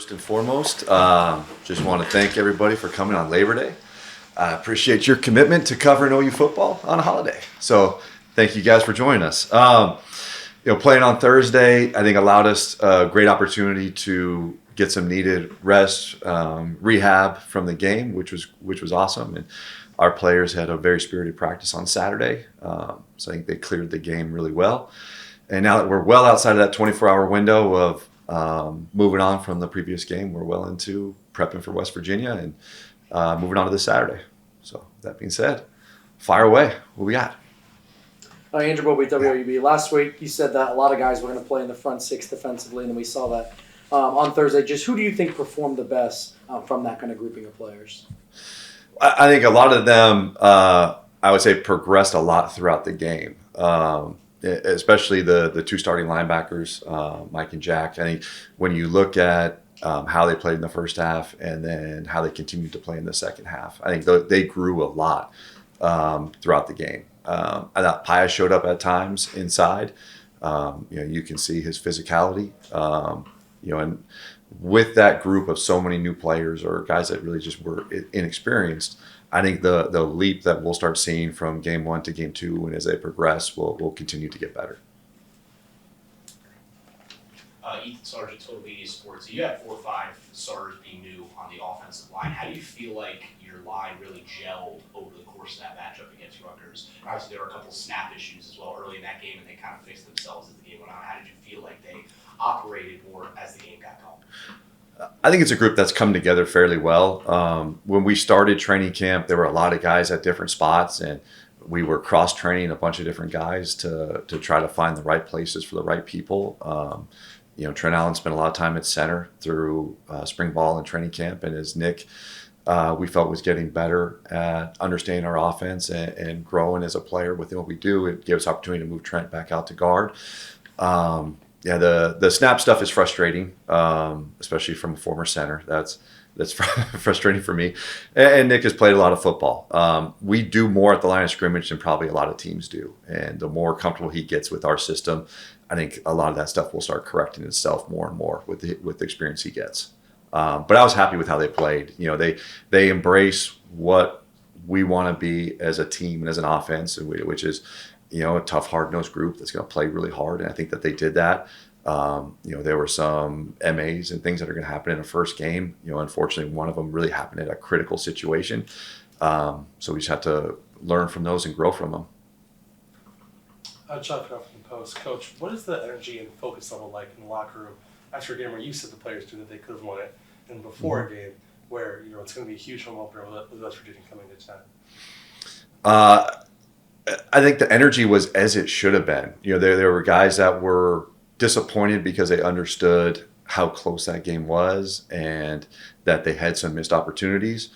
First and foremost, just want to thank everybody for coming on Labor Day. I appreciate your commitment to covering OU football on a holiday. So thank you guys for joining us. Playing on Thursday, I think allowed us a great opportunity to get some needed rest, rehab from the game, which was awesome. And our players had a very spirited practice on Saturday. So I think they cleared the game really well. And now that we're well outside of that 24-hour window of moving on from the previous game, we're well into prepping for West Virginia and moving on to this Saturday. So that being said, fire away. What we got? Andrew Bobby, WOUB. Last week you said that a lot of guys were going to play in the front six defensively, and then we saw that on Thursday. Just who do you think performed the best from that kind of grouping of players? I think a lot of them, I would say, progressed a lot throughout the game. Especially the two starting linebackers, Mike and Jack. I think when you look at how they played in the first half and then how they continued to play in the second half, I think they grew a lot throughout the game. I thought Paya showed up at times inside. You can see his physicality. And with that group of so many new players or guys that really just were inexperienced, I think the leap that we'll start seeing from game one to game two, and as they progress, will continue to get better. Ethan Sargent, Total Media Sports. So you had 4 or 5 starters being new on the offensive line. How do you feel like your line really gelled over the course of that matchup against Rutgers? Obviously, there were a couple snap issues as well early in that game, and they kind of fixed themselves as the game went on. How did you feel like they operated more as the game got going? I think it's a group that's come together fairly well. When we started training camp, there were a lot of guys at different spots, and we were cross-training a bunch of different guys to try to find the right places for the right people. Trent Allen spent a lot of time at center through spring ball and training camp, and as Nick, we felt was getting better at understanding our offense and growing as a player within what we do. It gave us opportunity to move Trent back out to guard. The snap stuff is frustrating, especially from a former center. That's frustrating for me. And Nick has played a lot of football. We do more at the line of scrimmage than probably a lot of teams do. And the more comfortable he gets with our system, I think a lot of that stuff will start correcting itself more and more with the experience he gets. But I was happy with how they played. They embrace what we want to be as a team and as an offense, which is a tough, hard-nosed group that's going to play really hard, and I think that they did that. There were some MAs and things that are going to happen in a first game. Unfortunately, one of them really happened at a critical situation. So we just have to learn from those and grow from them. Chuck from the Post. Coach, what is the energy and focus level like in the locker room after a game where you said the players knew that they could have won it, and before a game where it's going to be a huge home opener with West Virginia coming to town? I think the energy was as it should have been. There were guys that were disappointed because they understood how close that game was and that they had some missed opportunities.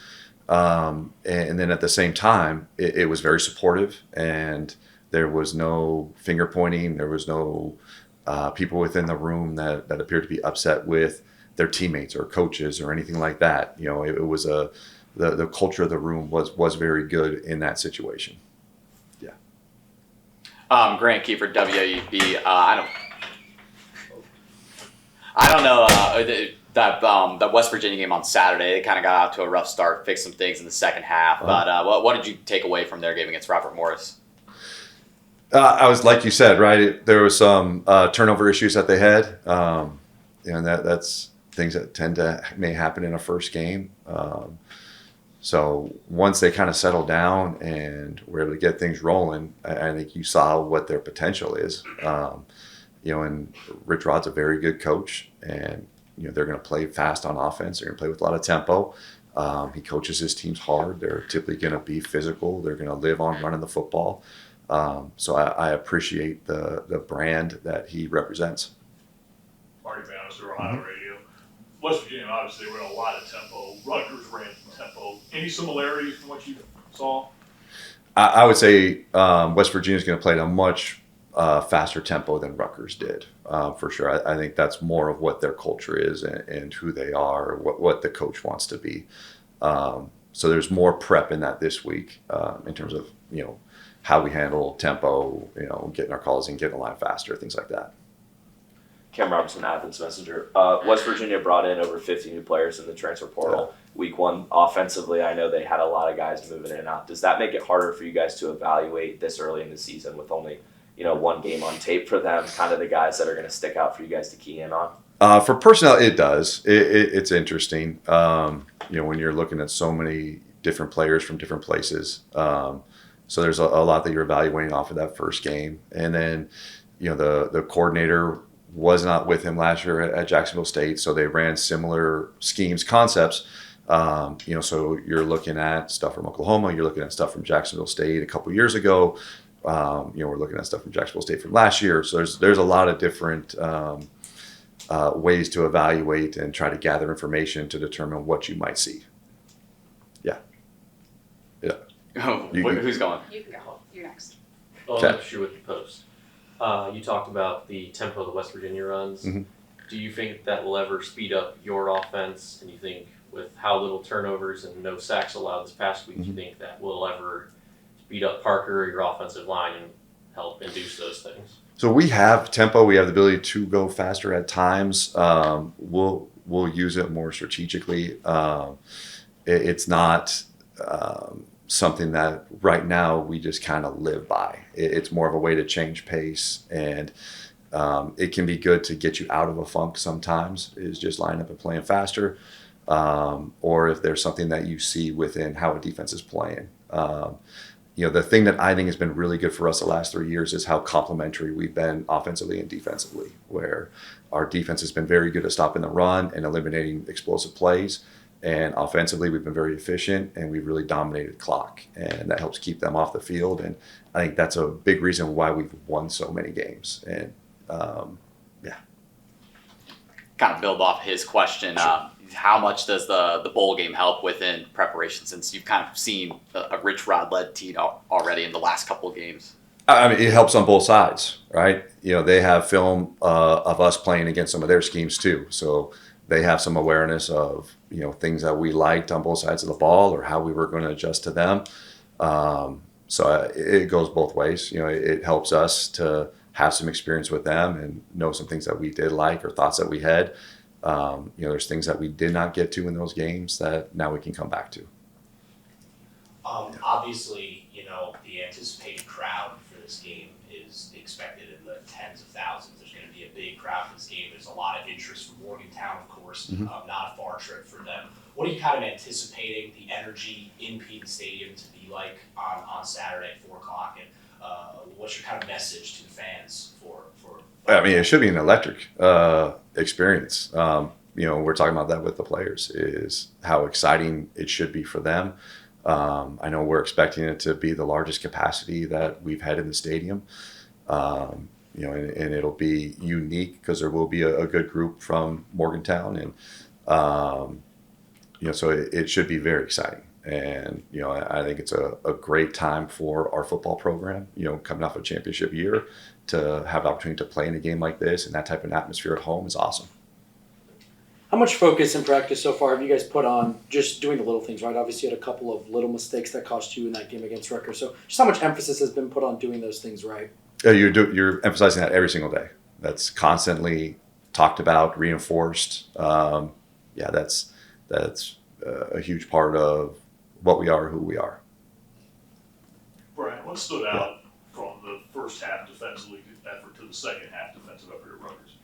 And then at the same time, it was very supportive, and there was no finger pointing. There was no people within the room that appeared to be upset with their teammates or coaches or anything like that. It was the culture of the room was very good in that situation. Grant Kiefer, WUB. I don't know that West Virginia game on Saturday. They kind of got out to a rough start, fixed some things in the second half. But what did you take away from their game against Robert Morris? I was like you said, right? There was some turnover issues that they had, and that's things that may happen in a first game. So once they kind of settled down and were able to get things rolling, I think you saw what their potential is. And Rich Rod's a very good coach, and they're going to play fast on offense. They're going to play with a lot of tempo. He coaches his teams hard. They're typically going to be physical. They're going to live on running the football. So I appreciate the brand that he represents. Marty Bannister, Ohio Radio. West Virginia obviously ran a lot of tempo. Rutgers ran tempo. Any similarities from what you saw? I would say West Virginia is going to play at a much faster tempo than Rutgers did, for sure. I think that's more of what their culture is and who they are, what the coach wants to be. So there's more prep in that this week in terms of how we handle tempo, getting our calls in, getting the line faster, things like that. Cam Robinson, Athens Messenger. West Virginia brought in over 50 new players in the transfer portal. Week 1, offensively, I know they had a lot of guys moving in and out. Does that make it harder for you guys to evaluate this early in the season with only, one game on tape for them, kind of the guys that are going to stick out for you guys to key in on? For personnel, it does. It's interesting. When you're looking at so many different players from different places. So there's a lot that you're evaluating off of that first game. And then, the coordinator was not with him last year at Jacksonville State, so they ran similar schemes, concepts. So you're looking at stuff from Oklahoma, you're looking at stuff from Jacksonville State a couple years ago. We're looking at stuff from Jacksonville State from last year. So there's a lot of different ways to evaluate and try to gather information to determine what you might see. Who's going? You can go. You're next. Well, Okay. I'm sure with the post. You talked about the tempo the West Virginia runs. Mhm. Do you think that will ever speed up your offense? And you think with how little turnovers and no sacks allowed this past week, do you think that will ever speed up Parker, your offensive line, and help induce those things? So we have tempo. We have the ability to go faster at times. We'll use it more strategically. It's not something that right now we just kind of live by. It's more of a way to change pace, and it can be good to get you out of a funk sometimes, is just lining up and playing faster. Or if there's something that you see within how a defense is playing. The thing that I think has been really good for us the last 3 years is how complementary we've been offensively and defensively, where our defense has been very good at stopping the run and eliminating explosive plays. And offensively, we've been very efficient, and we've really dominated clock, and that helps keep them off the field. And I think that's a big reason why we've won so many games. And Kind of build off his question. How much does the bowl game help within preparation, since you've kind of seen a Rich Rod-led team already in the last couple of games? I mean, it helps on both sides, right? They have film of us playing against some of their schemes too. So they have some awareness of, things that we liked on both sides of the ball or how we were going to adjust to them. So it goes both ways. It helps us to have some experience with them and know some things that we did like or thoughts that we had. There's things that we did not get to in those games that now we can come back to. Obviously, the anticipated crowd for this game is expected in the tens of thousands. There's going to be a big crowd for this game. There's a lot of interest from Morgantown, of course, not a far trip for them. What are you kind of anticipating the energy in Peavy Stadium to be like on Saturday at 4 o'clock? And what's your kind of message to the fans for I mean, it should be an electric experience. We're talking about that with the players, is how exciting it should be for them. I know we're expecting it to be the largest capacity that we've had in the stadium. And it'll be unique because there will be a good group from Morgantown, and so it should be very exciting. And I think it's a great time for our football program. Coming off a championship year, to have the opportunity to play in a game like this and that type of atmosphere at home is awesome. How much focus in practice so far have you guys put on just doing the little things, right? Obviously, you had a couple of little mistakes that cost you in that game against Rutgers. So just how much emphasis has been put on doing those things right? You're emphasizing that every single day. That's constantly talked about, reinforced. That's a huge part of what we are, who we are. Brian, what stood out from the first half defensively effort to the second half defensive effort at Rutgers?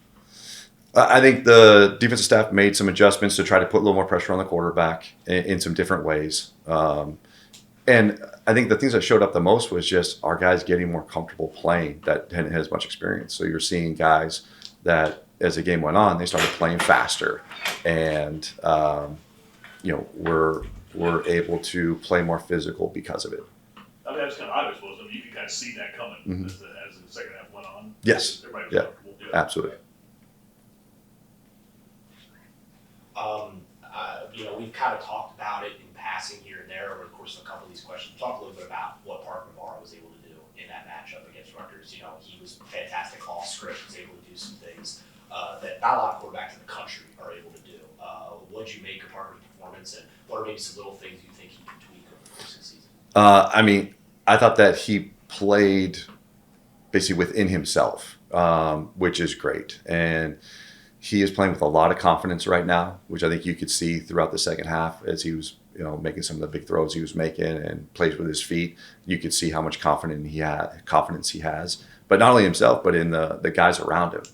I think the defensive staff made some adjustments to try to put a little more pressure on the quarterback in some different ways. And I think the things that showed up the most was just our guys getting more comfortable playing that hadn't had as much experience. So you're seeing guys that, as the game went on, they started playing faster, and we're able to play more physical because of it. I mean, that's kind of obvious, wasn't it? You could kind of see that coming as the second half went on. Yes. Everybody was Yeah. comfortable. Absolutely. We've kind of talked about it in passing here and there over the course of a couple of these questions. Talk a little bit about what Parker Navarro was able to do in that matchup against Rutgers. He was fantastic off script, was able to do some things that not a lot of quarterbacks in the country are able to do. What did you make of Parker's performance, and what are maybe some little things you think he can tweak over the course of the season? I thought that he played basically within himself. which is great. And he is playing with a lot of confidence right now, which I think you could see throughout the second half as he was, making some of the big throws he was making and plays with his feet. You could see how much confidence he has, but not only himself, but in the guys around him.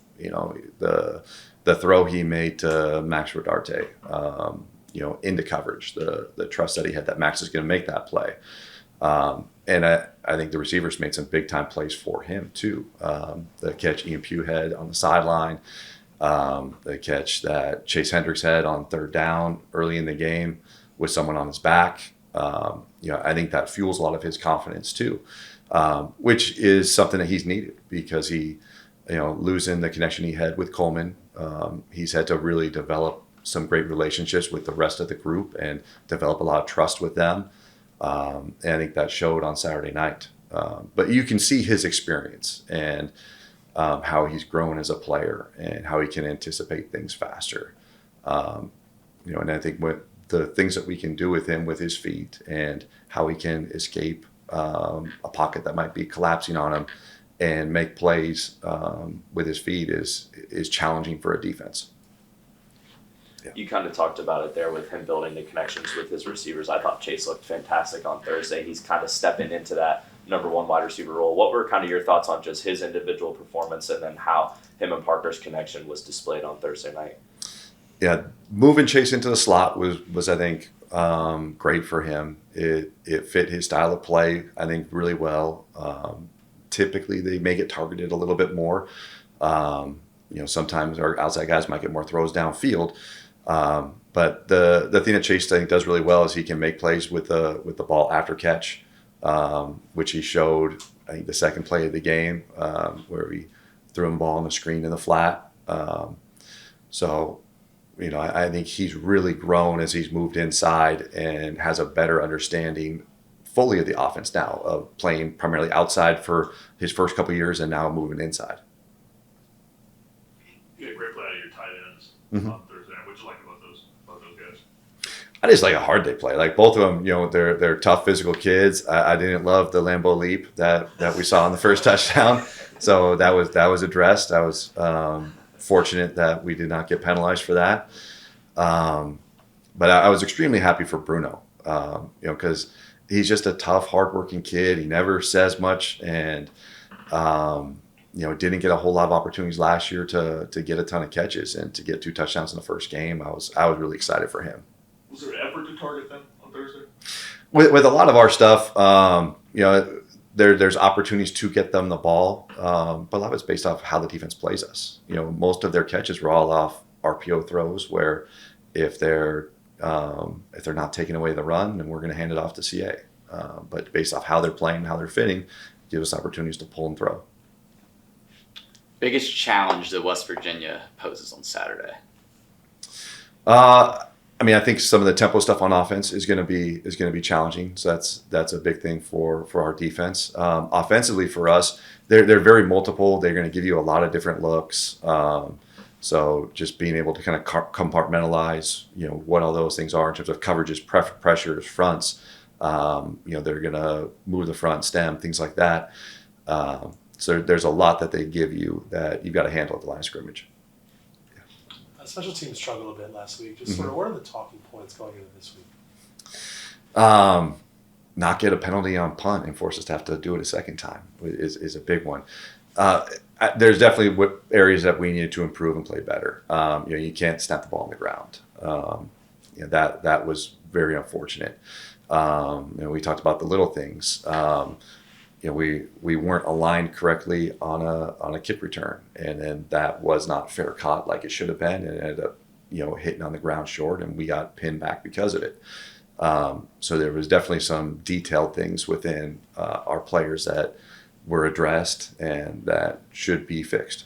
The throw he made to Max Rodarte, into coverage, the trust that he had that Max is going to make that play. And I think the receivers made some big time plays for him too. The catch Ian Pugh had on the sideline, the catch that Chase Hendricks had on third down early in the game with someone on his back. I think that fuels a lot of his confidence too, which is something that he's needed because he, losing the connection he had with Coleman, he's had to really develop some great relationships with the rest of the group and develop a lot of trust with them. And I think that showed on Saturday night. But you can see his experience and how he's grown as a player and how he can anticipate things faster. And I think what the things that we can do with him with his feet and how he can escape a pocket that might be collapsing on him and make plays with his feet is challenging for a defense. Yeah. You kind of talked about it there with him building the connections with his receivers. I thought Chase looked fantastic on Thursday. He's kind of stepping into that number one wide receiver role. What were kind of your thoughts on just his individual performance and then how him and Parker's connection was displayed on Thursday night? Yeah, moving Chase into the slot was I think great for him. It fit his style of play, I think, really well. Typically, they may get targeted a little bit more. Sometimes our outside guys might get more throws downfield. But the thing that Chase, I think, does really well is he can make plays with the ball after catch, which he showed, I think, the second play of the game where we threw him the ball on the screen in the flat. I think he's really grown as he's moved inside and has a better understanding fully of the offense now of playing primarily outside for his first couple of years and now moving inside. You had a great play out of your tight ends on Thursday. What'd you like about those guys? I just like a hard day play. Like both of them, they're tough physical kids. I didn't love the Lambeau leap that we saw on the first touchdown. So that was addressed. I was fortunate that we did not get penalized for that. But I was extremely happy for Bruno, because he's just a tough, hardworking kid. He never says much and, didn't get a whole lot of opportunities last year to get a ton of catches and to get 2 touchdowns in the first game. I was really excited for him. Was there an effort to target them on Thursday? With a lot of our stuff, there's opportunities to get them the ball, but a lot of it's based off how the defense plays us. Most of their catches were all off RPO throws where if they're not taking away the run, then we're going to hand it off to CA. But based off how they're playing, how they're fitting, give us opportunities to pull and throw. Biggest challenge that West Virginia poses on Saturday? I think some of the tempo stuff on offense is going to be challenging. So that's a big thing for our defense. Offensively for us, they're very multiple. They're going to give you a lot of different looks. So just being able to kind of compartmentalize, what all those things are in terms of coverages, pressures, fronts. They're going to move the front stem, things like that. So there's a lot that they give you that you've got to handle at the line of scrimmage. Special teams struggled a bit last week. Just sort of, what are the talking points going into this week? Not get a penalty on punt and force us to have to do it a second time is a big one. There's definitely areas that we need to improve and play better. You can't snap the ball on the ground. That was very unfortunate. We talked about the little things. We weren't aligned correctly on a kick return, and then that was not fair caught like it should have been, and it ended up hitting on the ground short, and we got pinned back because of it. So there was definitely some detailed things within our players that were addressed and that should be fixed.